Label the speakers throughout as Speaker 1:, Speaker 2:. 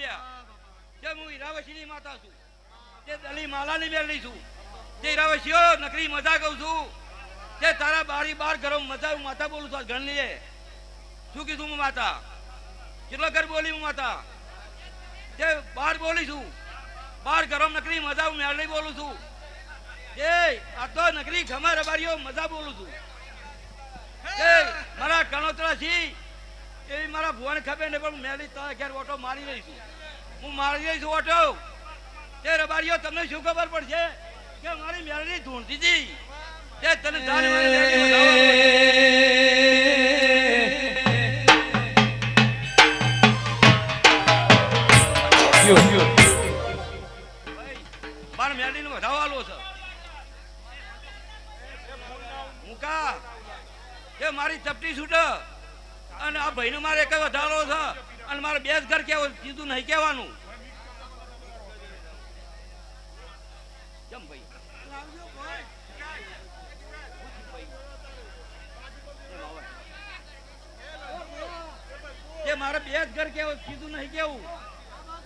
Speaker 1: લ્યા કે હું હીરાવશીની માતા છું, તે દલી માલાની મેળવી છું, તે હીરાવશીઓ નકરી મજા કહું છું, તે તારા બારી બાર ઘરો મજા હું માતા બોલું છું. ઘર લઈએ શું કીધું હું માતા, કેટલો ઘર બોલી હું માતા, તે બાર બોલી છું, બાર ઘરો નકરી મજા હું મેળવી બોલું છું. એ આ તો નકરી ખમા રબારીઓ મજા બોલું છું. મારા કણોતરા છી એવી મારા ભુવાને ખબર ને પણ મેલી તારા ઘેર ઓટો મારી રહી છું, હું મારી રહી છું ઓટો. તે રબારીઓ તમને શું ખબર પડશે કે મારી મેળવી ધૂણતી હતી તે તને જાણ મારા મેળવી નો વધાવાલો છે મુકા કે મારી ચપટી છૂટ અને આ ભાઈ નો મારે એક વધારો છે અને મારે બે જ ઘર કેવું કીધું નહીં કેવાનું. કેમ ભાઈ કે મારે બે જ ઘર કેવું કીધું નહીં કેવું,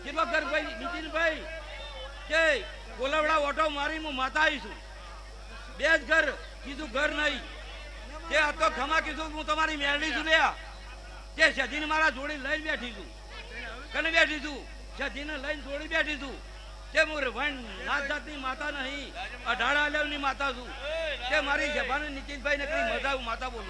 Speaker 1: કેટલો ઘર ભાઈ નીતિનભાઈ કે ગોલાવડા ઓટો મારી હું માતા આવીશું, બે જ ઘર કીધું ઘર નહીં. તે આ તો ખમા કીધું હું તમારી મેળવી છું લ્યા, તે સધીને મારા જોડી લઈને બેઠી છું, કને બેઠી છું સધીને લઈને જોડી બેઠી છું. તે હું નાથ જાતની માતા નહીં, 18 લેવની માતા છું. તે મારી જભાને નીતિનભાઈ નકરી મજા હું માતા બોલું.